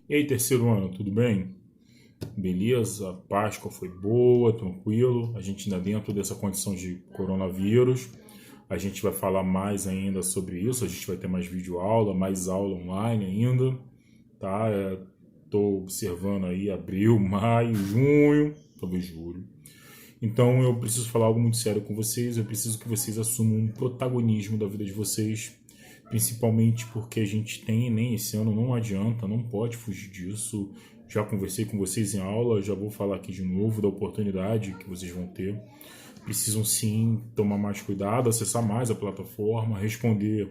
E aí, terceiro ano, tudo bem? Beleza? A Páscoa foi boa, tranquilo. A gente ainda dentro dessa condição de coronavírus. A gente vai falar mais ainda sobre isso. A gente vai ter mais videoaula, mais aula online ainda, tá? Tô observando aí abril, maio, junho, talvez julho. Então eu preciso falar algo muito sério com vocês. Eu preciso que vocês assumam um protagonismo da vida de vocês, principalmente porque a gente tem, nem esse ano não adianta, não pode fugir disso. Já conversei com vocês em aula, já vou falar aqui de novo da oportunidade que vocês vão ter. Precisam sim tomar mais cuidado, acessar mais a plataforma, responder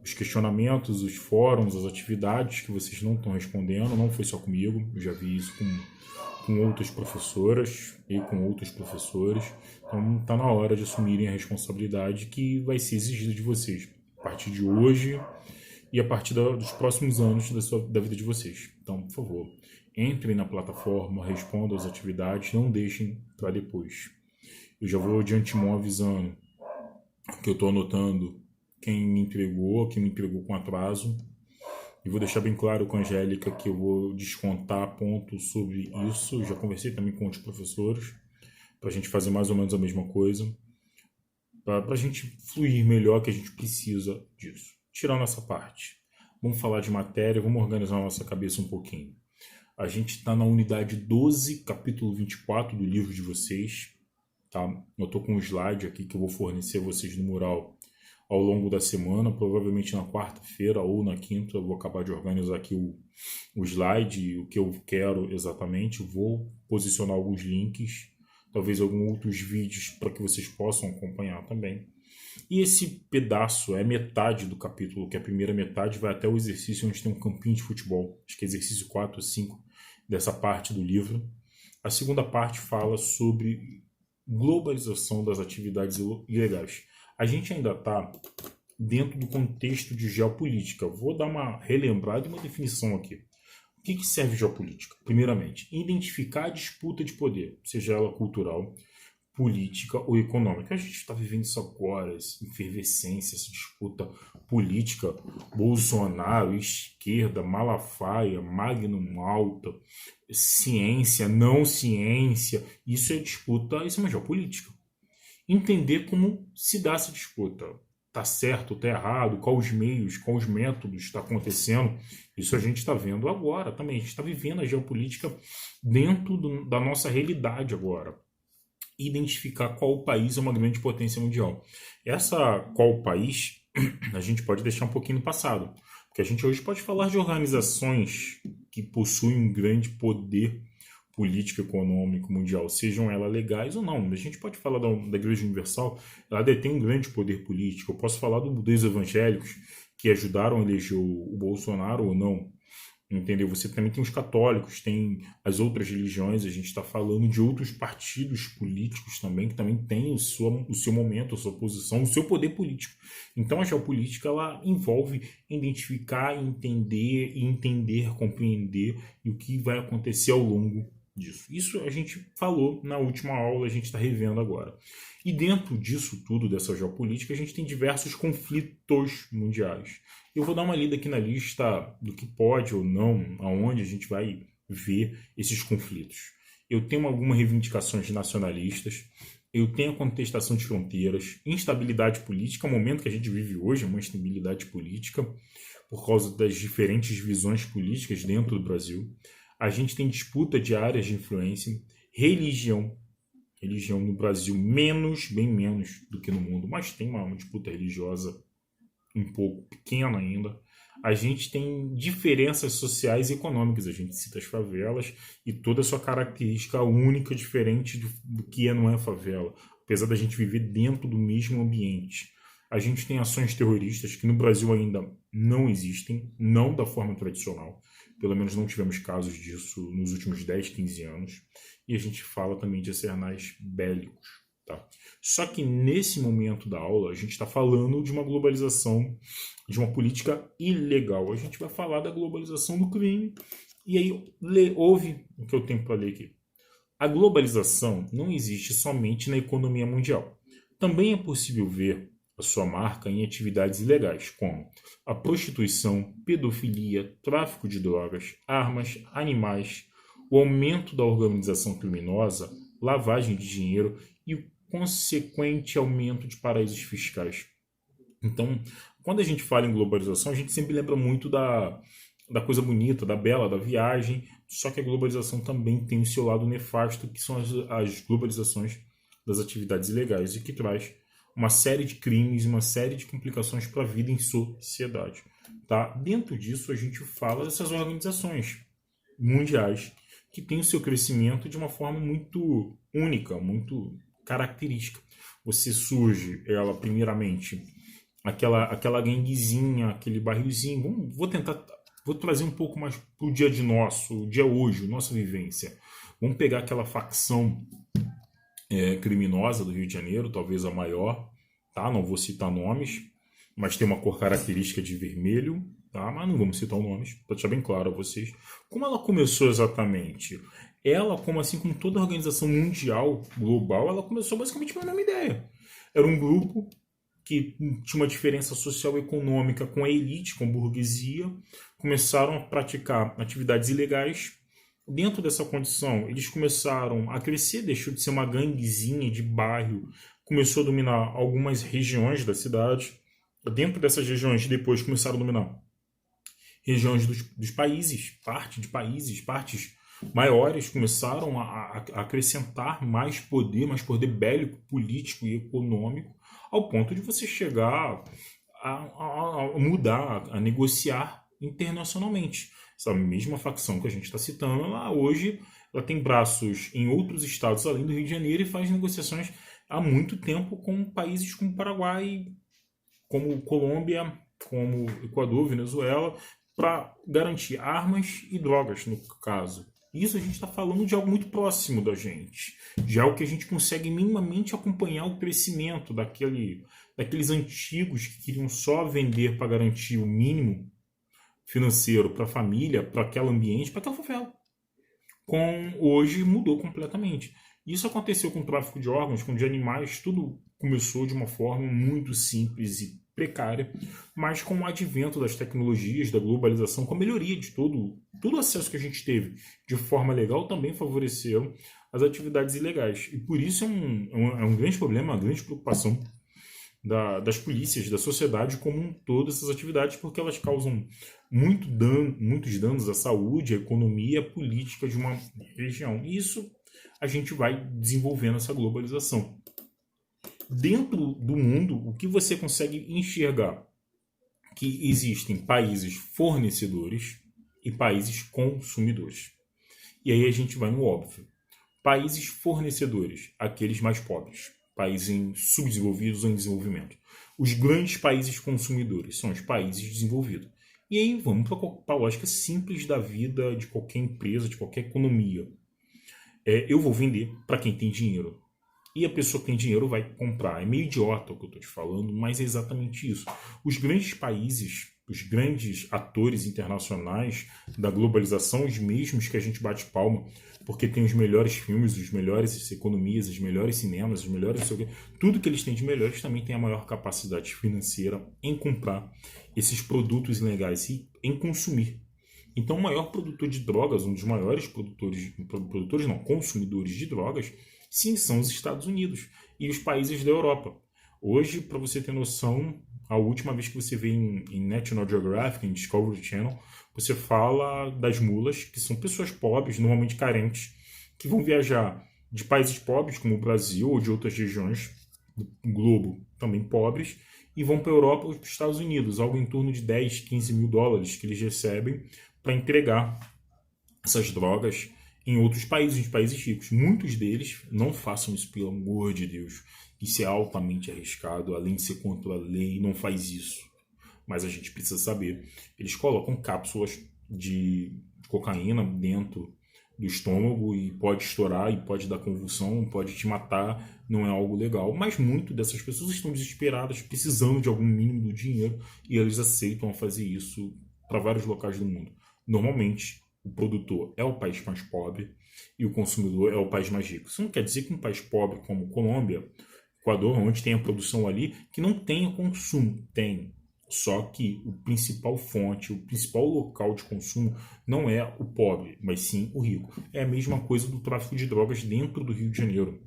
os questionamentos, os fóruns, as atividades que vocês não estão respondendo. Não foi só comigo, eu já vi isso com outras professoras e com outros professores. Então está na hora de assumirem a responsabilidade que vai ser exigida de vocês a partir de hoje e a partir dos próximos anos da vida de vocês. Então, por favor, entrem na plataforma, respondam as atividades, não deixem para depois. Eu já vou de antemão avisando que eu estou anotando quem me entregou com atraso. E vou deixar bem claro com a Angélica que eu vou descontar pontos sobre isso. Eu já conversei também com outros professores, para a gente fazer mais ou menos a mesma coisa, para a gente fluir melhor, que a gente precisa disso. Tirando essa parte, vamos falar de matéria, vamos organizar a nossa cabeça um pouquinho. A gente está na unidade 12, capítulo 24 do livro de vocês. Tá? Eu estou com um slide aqui que eu vou fornecer a vocês no mural ao longo da semana, provavelmente na quarta-feira ou na quinta. Eu vou acabar de organizar aqui o slide, o que eu quero exatamente. Eu vou posicionar alguns links, talvez alguns outros vídeos para que vocês possam acompanhar também. E esse pedaço é metade do capítulo, que a primeira metade vai até o exercício onde tem um campinho de futebol. Acho que é exercício 4 ou 5 dessa parte do livro. A segunda parte fala sobre globalização das atividades ilegais. A gente ainda está dentro do contexto de geopolítica. Vou dar uma relembrada e uma definição aqui. O que serve geopolítica? Primeiramente, identificar a disputa de poder, seja ela cultural, política ou econômica. A gente está vivendo isso agora, essa efervescência, essa disputa política. Bolsonaro, esquerda, Malafaia, Magno Malta, ciência, não ciência. Isso é disputa, isso é uma geopolítica. Entender como se dá essa disputa. Está certo, está errado, quais os meios, quais os métodos está acontecendo. Isso a gente está vendo agora também. A gente está vivendo a geopolítica dentro da nossa realidade agora. Identificar qual país é uma grande potência mundial. Essa qual país a gente pode deixar um pouquinho no passado. Porque a gente hoje pode falar de organizações que possuem um grande poder político econômico mundial, sejam elas legais ou não. A gente pode falar da Igreja Universal, ela detém um grande poder político. Eu posso falar dos evangélicos que ajudaram a eleger o Bolsonaro ou não. Entendeu? Você também tem os católicos, tem as outras religiões, a gente está falando de outros partidos políticos também, que também têm o seu momento, a sua posição, o seu poder político. Então a geopolítica ela envolve identificar, entender, compreender e o que vai acontecer ao longo disso. Isso a gente falou na última aula, a gente está revendo agora. E dentro disso tudo, dessa geopolítica, a gente tem diversos conflitos mundiais. Eu vou dar uma lida aqui na lista do que pode ou não, aonde a gente vai ver esses conflitos. Eu tenho algumas reivindicações nacionalistas, eu tenho a contestação de fronteiras, instabilidade política, o momento que a gente vive hoje é uma instabilidade política, por causa das diferentes visões políticas dentro do Brasil. A gente tem disputa de áreas de influência, religião no Brasil bem menos do que no mundo, mas tem uma disputa religiosa um pouco pequena ainda. A gente tem diferenças sociais e econômicas, a gente cita as favelas e toda a sua característica única, diferente do que não é favela, apesar da gente viver dentro do mesmo ambiente. A gente tem ações terroristas que no Brasil ainda não existem, não da forma tradicional, pelo menos não tivemos casos disso nos últimos 10, 15 anos, e a gente fala também de arsenais bélicos. Tá? Só que nesse momento da aula a gente está falando de uma globalização, de uma política ilegal. A gente vai falar da globalização do crime. E aí ouve o que eu tenho para ler aqui. A globalização não existe somente na economia mundial. Também é possível ver a sua marca em atividades ilegais, como a prostituição, pedofilia, tráfico de drogas, armas, animais, o aumento da organização criminosa, lavagem de dinheiro e o consequente aumento de paraísos fiscais. Então, quando a gente fala em globalização, a gente sempre lembra muito da coisa bonita, da bela, da viagem, só que a globalização também tem o seu lado nefasto, que são as globalizações das atividades ilegais e que traz uma série de crimes, uma série de complicações para a vida em sociedade. Tá? Dentro disso, a gente fala dessas organizações mundiais que têm o seu crescimento de uma forma muito única, muito característica. Você surge, ela primeiramente, aquela ganguezinha, aquele barrilzinho. Vou trazer um pouco mais para o dia de nosso, o dia hoje, nossa vivência. Vamos pegar aquela facção criminosa do Rio de Janeiro, talvez a maior, tá? Não vou citar nomes, mas tem uma cor característica de vermelho, tá? Mas não vamos citar nomes, para deixar bem claro a vocês. Como ela começou exatamente? Ela, como assim como toda organização mundial, global, ela começou basicamente com a mesma ideia. Era um grupo que tinha uma diferença social e econômica com a elite, com a burguesia, começaram a praticar atividades ilegais. Dentro dessa condição, eles começaram a crescer, deixou de ser uma ganguezinha de bairro, começou a dominar algumas regiões da cidade. Dentro dessas regiões, depois começaram a dominar regiões dos países, partes maiores, começaram a acrescentar mais poder bélico, político e econômico, ao ponto de você chegar a mudar, a negociar internacionalmente. Essa mesma facção que a gente está citando, hoje ela tem braços em outros estados além do Rio de Janeiro e faz negociações há muito tempo com países como Paraguai, como Colômbia, como Equador, Venezuela, para garantir armas e drogas, no caso. Isso a gente está falando de algo muito próximo da gente, de algo que a gente consegue minimamente acompanhar o crescimento daqueles antigos que queriam só vender para garantir o mínimo financeiro para a família, para aquele ambiente, para aquela favela. Hoje mudou completamente. Isso aconteceu com o tráfico de órgãos, com de animais, tudo começou de uma forma muito simples e precária, mas com o advento das tecnologias, da globalização, com a melhoria de todo o acesso que a gente teve de forma legal, também favoreceram as atividades ilegais. E por isso é um grande problema, uma grande preocupação das polícias, da sociedade como um todo, essas atividades, porque elas causam muitos danos à saúde, à economia, à política de uma região. E isso a gente vai desenvolvendo essa globalização. Dentro do mundo, o que você consegue enxergar? Que existem países fornecedores e países consumidores. E aí a gente vai no óbvio. Países fornecedores, aqueles mais pobres. Países subdesenvolvidos ou em desenvolvimento. Os grandes países consumidores são os países desenvolvidos. E aí vamos para a lógica simples da vida de qualquer empresa, de qualquer economia. Eu vou vender para quem tem dinheiro. E a pessoa que tem dinheiro vai comprar. É meio idiota o que eu estou te falando, mas é exatamente isso. Os grandes países, os grandes atores internacionais da globalização, os mesmos que a gente bate palma, porque tem os melhores filmes, os melhores economias, os melhores cinemas, os melhores... Tudo que eles têm de melhores também tem a maior capacidade financeira em comprar esses produtos ilegais e em consumir. Então, o maior produtor de drogas, um dos maiores consumidores de drogas, sim, são os Estados Unidos e os países da Europa. Hoje, para você ter noção, a última vez que você vê em National Geographic, em Discovery Channel, você fala das mulas, que são pessoas pobres, normalmente carentes, que vão viajar de países pobres, como o Brasil, ou de outras regiões do globo também pobres, e vão para a Europa ou para os Estados Unidos, algo em torno de 10, 15 mil dólares que eles recebem para entregar essas drogas em outros países, em países ricos. Muitos deles não façam isso, pelo amor de Deus. Isso é altamente arriscado, além de ser contra a lei, não faz isso. Mas a gente precisa saber. Eles colocam cápsulas de cocaína dentro do estômago e pode estourar, e pode dar convulsão, pode te matar, não é algo legal. Mas muitas dessas pessoas estão desesperadas, precisando de algum mínimo do dinheiro, e eles aceitam fazer isso para vários locais do mundo. Normalmente, o produtor é o país mais pobre e o consumidor é o país mais rico. Isso não quer dizer que um país pobre como Colômbia, Equador, onde tem a produção ali, que não tenha consumo. Tem. Só que o principal fonte, o principal local de consumo não é o pobre, mas sim o rico. É a mesma coisa do tráfico de drogas dentro do Rio de Janeiro.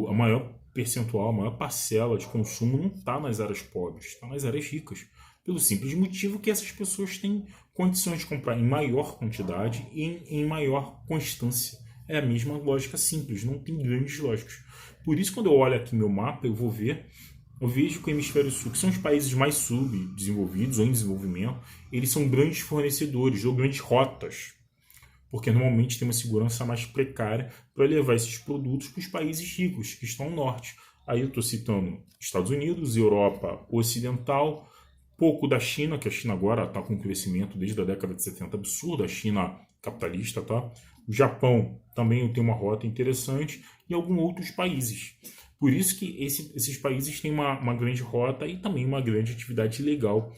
A maior percentual, a maior parcela de consumo não está nas áreas pobres, está nas áreas ricas. Pelo simples motivo que essas pessoas têm condições de comprar em maior quantidade e em maior constância. É a mesma lógica simples, não tem grandes lógicas. Por isso, quando eu olho aqui meu mapa, eu vejo que o hemisfério sul, que são os países mais subdesenvolvidos ou em desenvolvimento, eles são grandes fornecedores ou grandes rotas, porque normalmente tem uma segurança mais precária para levar esses produtos para os países ricos, que estão ao norte. Aí eu estou citando Estados Unidos, Europa Ocidental, pouco da China, que a China agora está com um crescimento desde a década de 70 absurdo, a China capitalista, tá? O Japão também tem uma rota interessante e alguns outros países. Por isso que esses países têm uma grande rota e também uma grande atividade legal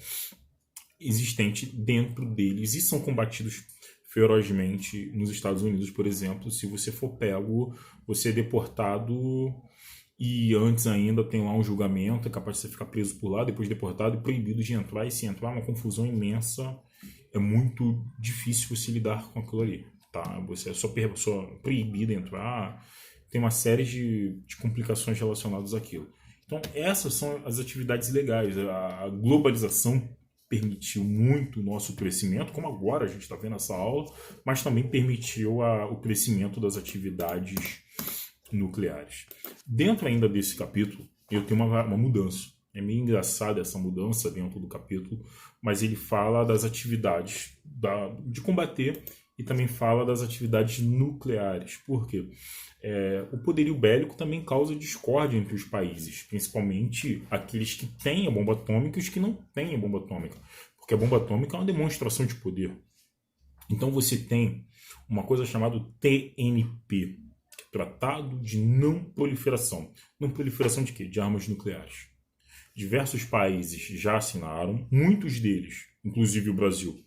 existente dentro deles e são combatidos ferozmente nos Estados Unidos, por exemplo. Se você for pego, você é deportado e antes ainda tem lá um julgamento, é capaz de você ficar preso por lá, depois deportado e proibido de entrar, e se entrar é uma confusão imensa, é muito difícil você lidar com aquilo ali, tá? Você é só proibido de entrar, tem uma série de complicações relacionadas àquilo. Então essas são as atividades legais. A globalização permitiu muito o nosso crescimento, como agora a gente está vendo essa aula, mas também permitiu o crescimento das atividades nucleares. Dentro ainda desse capítulo, eu tenho uma mudança. É meio engraçada essa mudança dentro do capítulo, mas ele fala das atividades de combater e também fala das atividades nucleares. Por quê? O poderio bélico também causa discórdia entre os países, principalmente aqueles que têm a bomba atômica e os que não têm a bomba atômica, porque a bomba atômica é uma demonstração de poder. Então você tem uma coisa chamada TNP, Tratado de Não Proliferação. Não proliferação de quê? De armas nucleares. Diversos países já assinaram, muitos deles, inclusive o Brasil,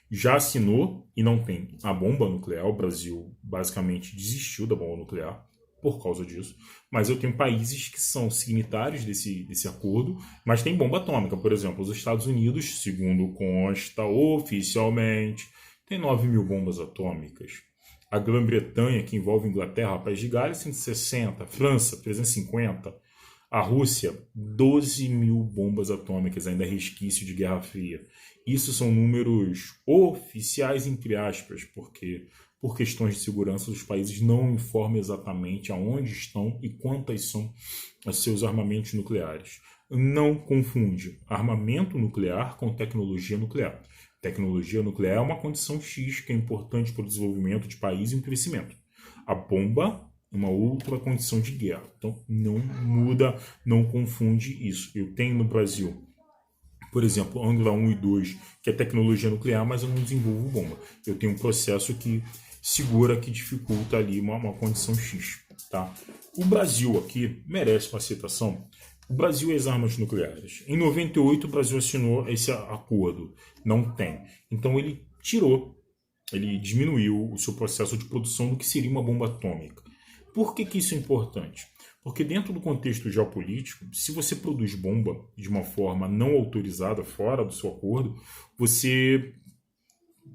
já assinou e não tem a bomba nuclear. O Brasil basicamente desistiu da bomba nuclear por causa disso. Mas eu tenho países que são signatários desse acordo, mas tem bomba atômica. Por exemplo, os Estados Unidos, segundo consta oficialmente, tem 9.000 bombas atômicas. A Grã-Bretanha, que envolve Inglaterra, País de Gales, 160. França, 350. A Rússia, 12.000 bombas atômicas, ainda resquício de Guerra Fria. Isso são números oficiais, entre aspas, porque por questões de segurança os países não informam exatamente aonde estão e quantas são os seus armamentos nucleares. Não confunde armamento nuclear com tecnologia nuclear. Tecnologia nuclear é uma condição X que é importante para o desenvolvimento de país e o crescimento. A bomba é uma outra condição de guerra. Então não muda, não confunde isso. Eu tenho no Brasil, por exemplo, Angra 1 e 2, que é tecnologia nuclear, mas eu não desenvolvo bomba. Eu tenho um processo que segura, que dificulta ali uma condição X. Tá? O Brasil aqui merece uma citação. O Brasil e as armas nucleares. Em 98 o Brasil assinou esse acordo. Não tem. Então ele diminuiu o seu processo de produção do que seria uma bomba atômica. Por que isso é importante? Porque dentro do contexto geopolítico, se você produz bomba de uma forma não autorizada, fora do seu acordo, você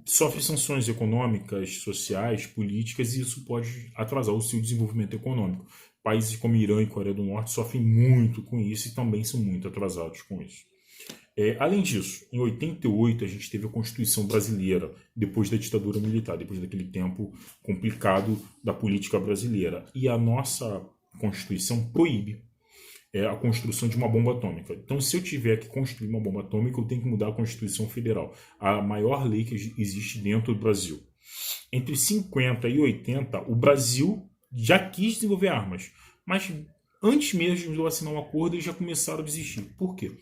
sofre sanções econômicas, sociais, políticas, e isso pode atrasar o seu desenvolvimento econômico. Países como Irã e Coreia do Norte sofrem muito com isso e também são muito atrasados com isso. Além disso, em 88 a gente teve a Constituição brasileira, depois da ditadura militar, depois daquele tempo complicado da política brasileira. E a nossa Constituição proíbe a construção de uma bomba atômica. Então, se eu tiver que construir uma bomba atômica, eu tenho que mudar a Constituição Federal, a maior lei que existe dentro do Brasil. Entre 50 e 80, o Brasil já quis desenvolver armas, mas antes mesmo de eu assinar um acordo, eles já começaram a desistir. Por quê?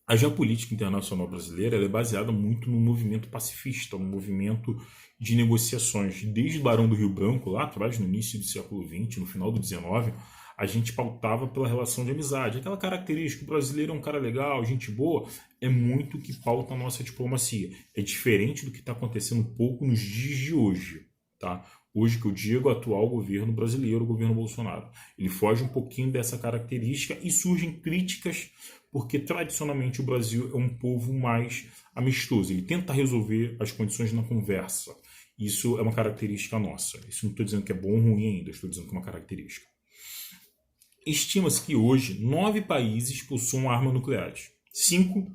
A geopolítica internacional brasileira é baseada muito no movimento pacifista, no movimento de negociações. Desde o Barão do Rio Branco, lá atrás, no início do século XX, no final do XIX, a gente pautava pela relação de amizade. Aquela característica, o brasileiro é um cara legal, gente boa, é muito que pauta a nossa diplomacia. É diferente do que está acontecendo um pouco nos dias de hoje. tá? Hoje que eu digo, o atual governo brasileiro, o governo Bolsonaro. Ele foge um pouquinho dessa característica e surgem críticas porque tradicionalmente o Brasil é um povo mais amistoso. Ele tenta resolver as condições na conversa. Isso é uma característica nossa. Isso não estou dizendo que é bom ou ruim ainda, estou dizendo que é uma característica. Estima-se que hoje 9 países possuam armas nucleares. 5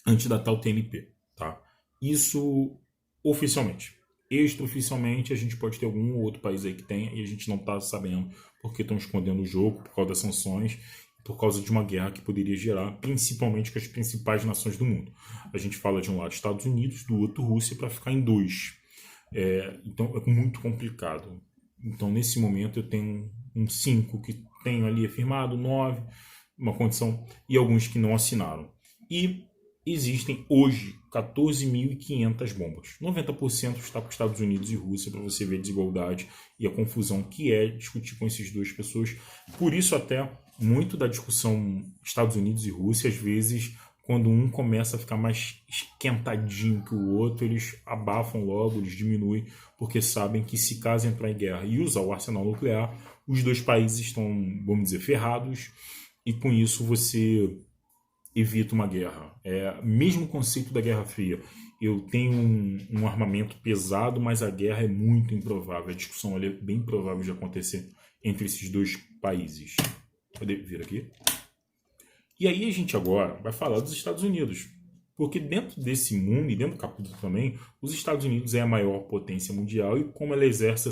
antes da tal TNP. Tá? Isso oficialmente. Extraoficialmente, a gente pode ter algum outro país aí que tenha e a gente não está sabendo porque estão escondendo o jogo por causa das sanções, por causa de uma guerra que poderia gerar, principalmente com as principais nações do mundo. A gente fala de um lado Estados Unidos, do outro Rússia, para ficar em 2. Então é muito complicado. Então nesse momento eu tenho um 5 que tenho ali afirmado, 9, uma condição, e alguns que não assinaram. E existem hoje 14.500 bombas. 90% está para os Estados Unidos e Rússia, para você ver a desigualdade e a confusão que é discutir com essas duas pessoas. Por isso até muito da discussão Estados Unidos e Rússia, às vezes, quando um começa a ficar mais esquentadinho que o outro, eles abafam logo, eles diminuem, porque sabem que se caso entrar em guerra e usar o arsenal nuclear, os dois países estão, vamos dizer, ferrados, e com isso você evita uma guerra. É o mesmo conceito da Guerra Fria. Eu tenho um armamento pesado, mas a guerra é muito improvável. A discussão é bem provável de acontecer entre esses dois países. Pode vir aqui. E aí a gente agora vai falar dos Estados Unidos. Porque dentro desse mundo, e dentro do capítulo também, os Estados Unidos é a maior potência mundial e como ela exerce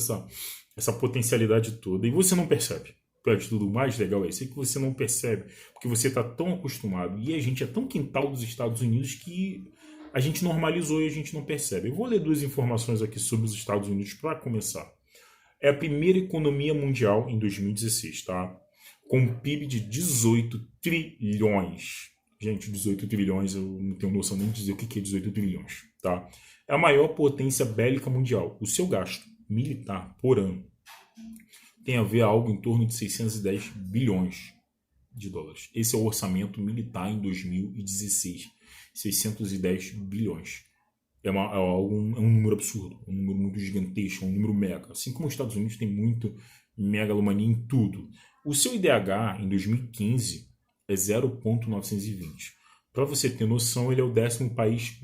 essa potencialidade toda. E você não percebe. De tudo mais legal é isso, é que você não percebe, porque você está tão acostumado, e a gente é tão quintal dos Estados Unidos que a gente normalizou e a gente não percebe. Eu vou ler 2 informações aqui sobre os Estados Unidos para começar. É a primeira economia mundial em 2016, tá? Com um PIB de 18 trilhões. Gente, 18 trilhões, eu não tenho noção nem de dizer o que é 18 trilhões, tá? É a maior potência bélica mundial. O seu gasto militar por ano tem a ver algo em torno de 610 bilhões de dólares. Esse é o orçamento militar em 2016. 610 bilhões. É um número absurdo, um número muito gigantesco, um número mega. Assim como os Estados Unidos tem muito megalomania em tudo. O seu IDH em 2015 é 0,920. Para você ter noção, ele é o 10º país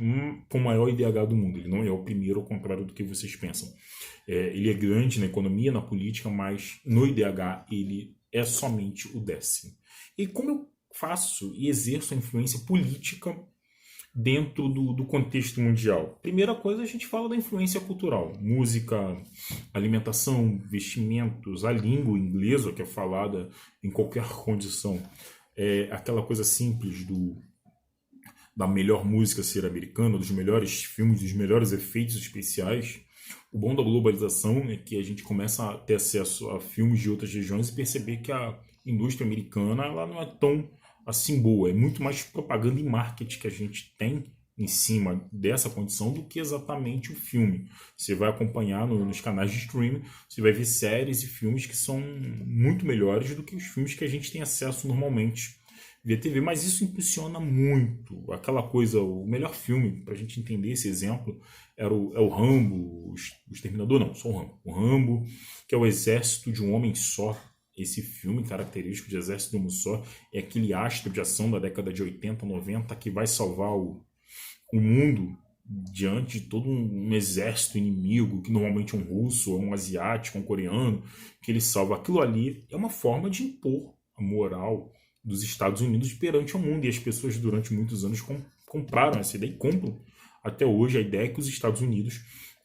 com maior IDH do mundo. Ele não é o primeiro, ao contrário do que vocês pensam. Ele é grande na economia, na política, mas no IDH ele é somente o 10º. E como eu faço e exerço a influência política dentro do contexto mundial? Primeira coisa, a gente fala da influência cultural. Música, alimentação, vestimentos, a língua inglesa, que é falada em qualquer condição. Aquela coisa simples da melhor música ser americana, dos melhores filmes, dos melhores efeitos especiais. O bom da globalização é que a gente começa a ter acesso a filmes de outras regiões e perceber que a indústria americana ela não é tão assim boa. É muito mais propaganda e marketing que a gente tem em cima dessa condição do que exatamente o filme. Você vai acompanhar nos canais de streaming, você vai ver séries e filmes que são muito melhores do que os filmes que a gente tem acesso normalmente via TV, mas isso impulsiona muito. Aquela coisa, o melhor filme, para a gente entender esse exemplo, é o Rambo, o Exterminador, não, só o Rambo. O Rambo, que é o Exército de um Homem Só. Esse filme característico de Exército de um Homem Só é aquele astro de ação da década de 80, 90 que vai salvar o mundo diante de todo um exército inimigo, que normalmente é um russo, um asiático, um coreano, que ele salva. Aquilo ali é uma forma de impor a moral dos Estados Unidos perante o mundo, e as pessoas durante muitos anos compraram essa ideia e compram até hoje a ideia que os Estados Unidos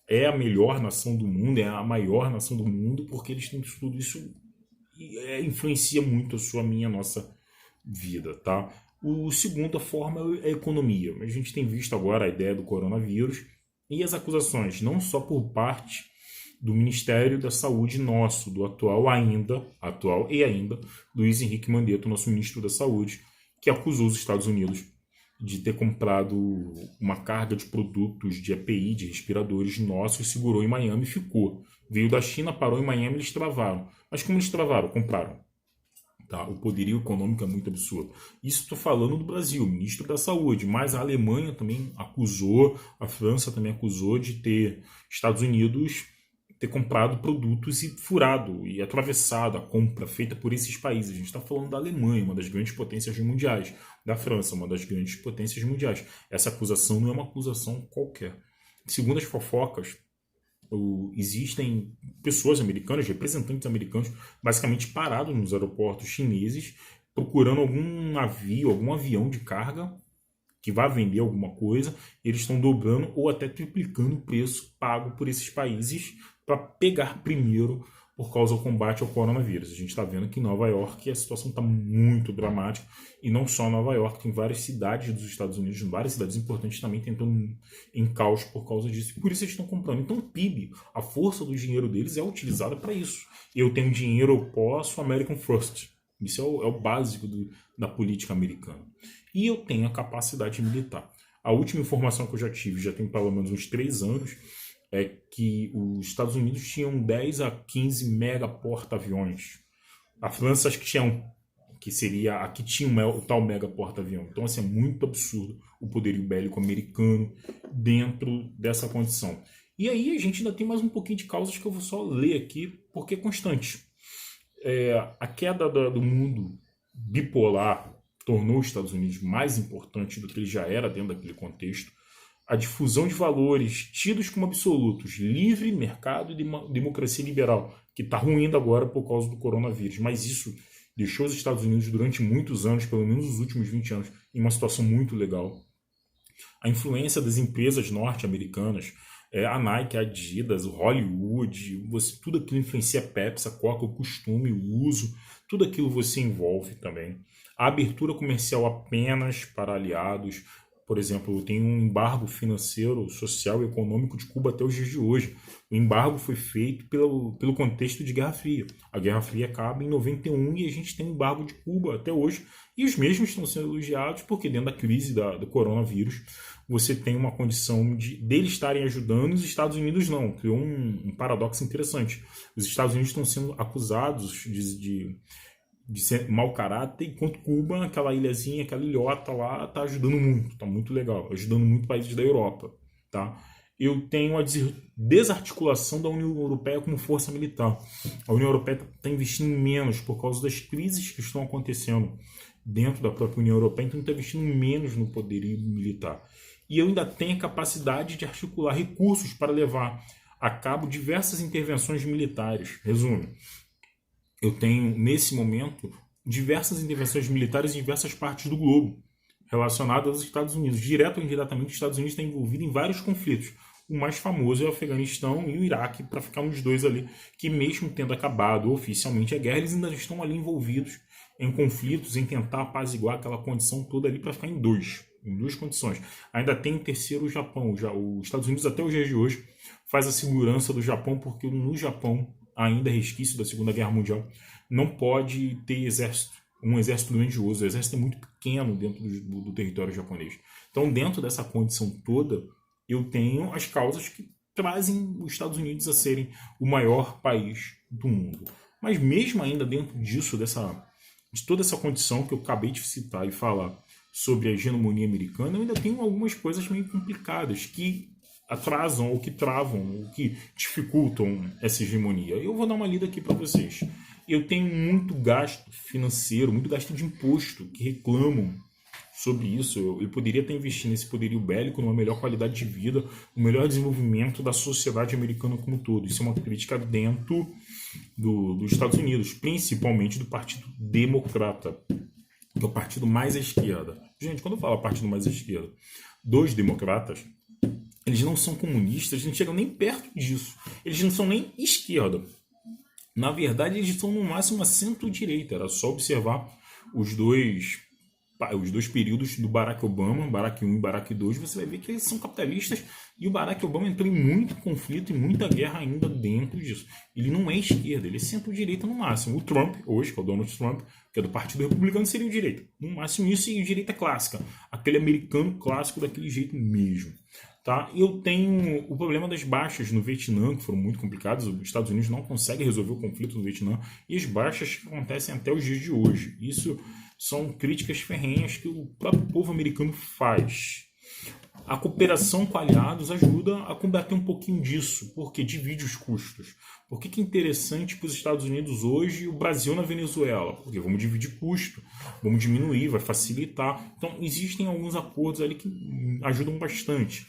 é a melhor nação do mundo, é a maior nação do mundo, porque eles têm tudo isso e influencia muito a nossa vida, tá? A segunda forma é a economia. A gente tem visto agora a ideia do coronavírus e as acusações, não só por parte do Ministério da Saúde nosso, do atual e ainda, Luiz Henrique Mandetta, nosso ministro da Saúde, que acusou os Estados Unidos de ter comprado uma carga de produtos de EPI, de respiradores nossos, segurou em Miami e ficou. Veio da China, parou em Miami, eles travaram. Mas como eles travaram? Compraram. Tá? O poderio econômico é muito absurdo. Isso estou falando do Brasil, ministro da Saúde, mas a Alemanha também acusou, a França também acusou de ter Estados Unidos ter comprado produtos e furado e atravessado a compra feita por esses países. A gente está falando da Alemanha, uma das grandes potências mundiais, da França, uma das grandes potências mundiais. Essa acusação não é uma acusação qualquer. Segundo as fofocas, existem pessoas americanas, representantes americanos, basicamente parados nos aeroportos chineses, procurando algum navio, algum avião de carga que vai vender alguma coisa, e eles estão dobrando ou até triplicando o preço pago por esses países para pegar primeiro por causa do combate ao coronavírus. A gente está vendo que em Nova York a situação está muito dramática, e não só Nova York, tem várias cidades dos Estados Unidos, várias cidades importantes também tentando em caos por causa disso, e por isso eles estão comprando. Então o PIB, a força do dinheiro deles é utilizada para isso. Eu tenho dinheiro, eu posso, American First. Isso é o básico da política americana. E eu tenho a capacidade militar. A última informação que eu já tive, já tem pelo menos uns 3 anos, é que os Estados Unidos tinham 10 a 15 mega porta-aviões. A França acho que tinha que seria a que tinha o tal mega porta-avião. Então, assim, é muito absurdo o poderio bélico americano dentro dessa condição. E aí a gente ainda tem mais um pouquinho de causas que eu vou só ler aqui, porque é constante. A queda do mundo bipolar tornou os Estados Unidos mais importante do que ele já era dentro daquele contexto. A difusão de valores tidos como absolutos, livre mercado e democracia liberal, que está ruindo agora por causa do coronavírus. Mas isso deixou os Estados Unidos durante muitos anos, pelo menos os últimos 20 anos, em uma situação muito legal. A influência das empresas norte-americanas, a Nike, a Adidas, o Hollywood, tudo aquilo influencia a Pepsi, a Coca, o costume, o uso, tudo aquilo você envolve também. A abertura comercial apenas para aliados. Por exemplo, tem um embargo financeiro, social e econômico de Cuba até os dias de hoje. O embargo foi feito pelo contexto de Guerra Fria. A Guerra Fria acaba em 91 e a gente tem um embargo de Cuba até hoje. E os mesmos estão sendo elogiados porque dentro da crise do coronavírus você tem uma condição deles estarem ajudando e os Estados Unidos não. Criou um paradoxo interessante. Os Estados Unidos estão sendo acusados de ser mau caráter, enquanto Cuba, aquela ilhazinha, aquela ilhota lá, está ajudando muito, está muito legal, ajudando muito países da Europa. Tá? Eu tenho a desarticulação da União Europeia como força militar. A União Europeia está investindo menos por causa das crises que estão acontecendo dentro da própria União Europeia, então está investindo menos no poderio militar. E eu ainda tenho a capacidade de articular recursos para levar a cabo diversas intervenções militares. Resumo. Eu tenho, nesse momento, diversas intervenções militares em diversas partes do globo relacionadas aos Estados Unidos. Direto ou indiretamente, os Estados Unidos está envolvido em vários conflitos. O mais famoso é o Afeganistão e o Iraque, para ficar nos dois ali, que mesmo tendo acabado oficialmente a guerra, eles ainda estão ali envolvidos em conflitos, em tentar apaziguar aquela condição toda ali para ficar em duas condições. Ainda tem o terceiro, o Japão. Os Estados Unidos, até os dias de hoje, faz a segurança do Japão, porque no Japão, ainda resquício da Segunda Guerra Mundial, não pode ter um exército grandioso. O exército é muito pequeno dentro do território japonês. Então, dentro dessa condição toda, eu tenho as causas que trazem os Estados Unidos a serem o maior país do mundo. Mas mesmo ainda dentro disso, de toda essa condição que eu acabei de citar e falar sobre a hegemonia americana, eu ainda tenho algumas coisas meio complicadas que atrasam, ou que travam, ou que dificultam essa hegemonia. Eu vou dar uma lida aqui para vocês. Eu tenho muito gasto financeiro, muito gasto de imposto, que reclamam sobre isso. Eu poderia estar investindo nesse poderio bélico, numa melhor qualidade de vida, no melhor desenvolvimento da sociedade americana como um todo. Isso é uma crítica dentro dos Estados Unidos, principalmente do Partido Democrata, que é o partido mais à esquerda. Gente, quando eu falo partido mais à esquerda, dos democratas, eles não são comunistas, eles não chegam nem perto disso. Eles não são nem esquerda. Na verdade, eles são no máximo a centro-direita. Era só observar os dois períodos do Barack Obama, Barack 1 e Barack 2, você vai ver que eles são capitalistas e o Barack Obama entrou em muito conflito e muita guerra ainda dentro disso. Ele não é esquerda, ele é centro-direita no máximo. O Trump, hoje, que é o Donald Trump, que é do Partido Republicano, seria o direita. No máximo isso e direita clássica. Aquele americano clássico daquele jeito mesmo. Tá? Eu tenho o problema das baixas no Vietnã, que foram muito complicadas. Os Estados Unidos não conseguem resolver o conflito no Vietnã e as baixas que acontecem até os dias de hoje. Isso são críticas ferrenhas que o próprio povo americano faz. A cooperação com aliados ajuda a combater um pouquinho disso, porque divide os custos. Por que é interessante para os Estados Unidos hoje e o Brasil na Venezuela? Porque vamos dividir custo, vamos diminuir, vai facilitar. Então, existem alguns acordos ali que ajudam bastante.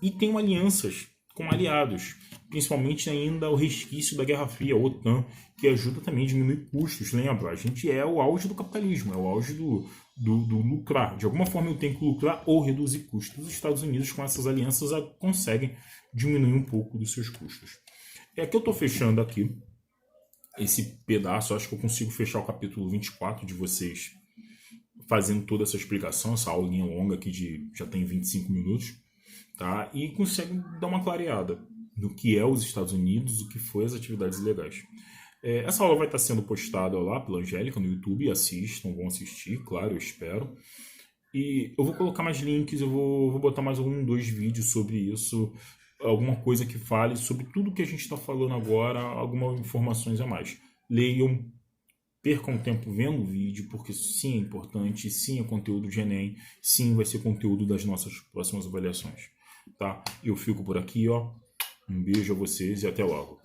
E tem alianças com aliados, principalmente ainda o resquício da Guerra Fria, a OTAN, que ajuda também a diminuir custos. Lembra, a gente é o auge do capitalismo, é o auge do lucrar. De alguma forma eu tenho que lucrar ou reduzir custos. Os Estados Unidos, com essas alianças, conseguem diminuir um pouco dos seus custos. É que eu estou fechando aqui esse pedaço. Acho que eu consigo fechar o capítulo 24 de vocês fazendo toda essa explicação, essa aulinha longa aqui de já tem 25 minutos, tá? E consegue dar uma clareada no que é os Estados Unidos, o que foi as atividades ilegais. Essa aula vai estar sendo postada lá pela Angélica no YouTube, assistam, vão assistir, claro, eu espero. E eu vou colocar mais links, eu vou botar mais 2 vídeos sobre isso, alguma coisa que fale sobre tudo que a gente está falando agora, algumas informações a mais. Leiam, percam tempo vendo o vídeo, porque sim é importante, sim é conteúdo de Enem, sim vai ser conteúdo das nossas próximas avaliações. Tá? Eu fico por aqui, ó. Um beijo a vocês e até logo.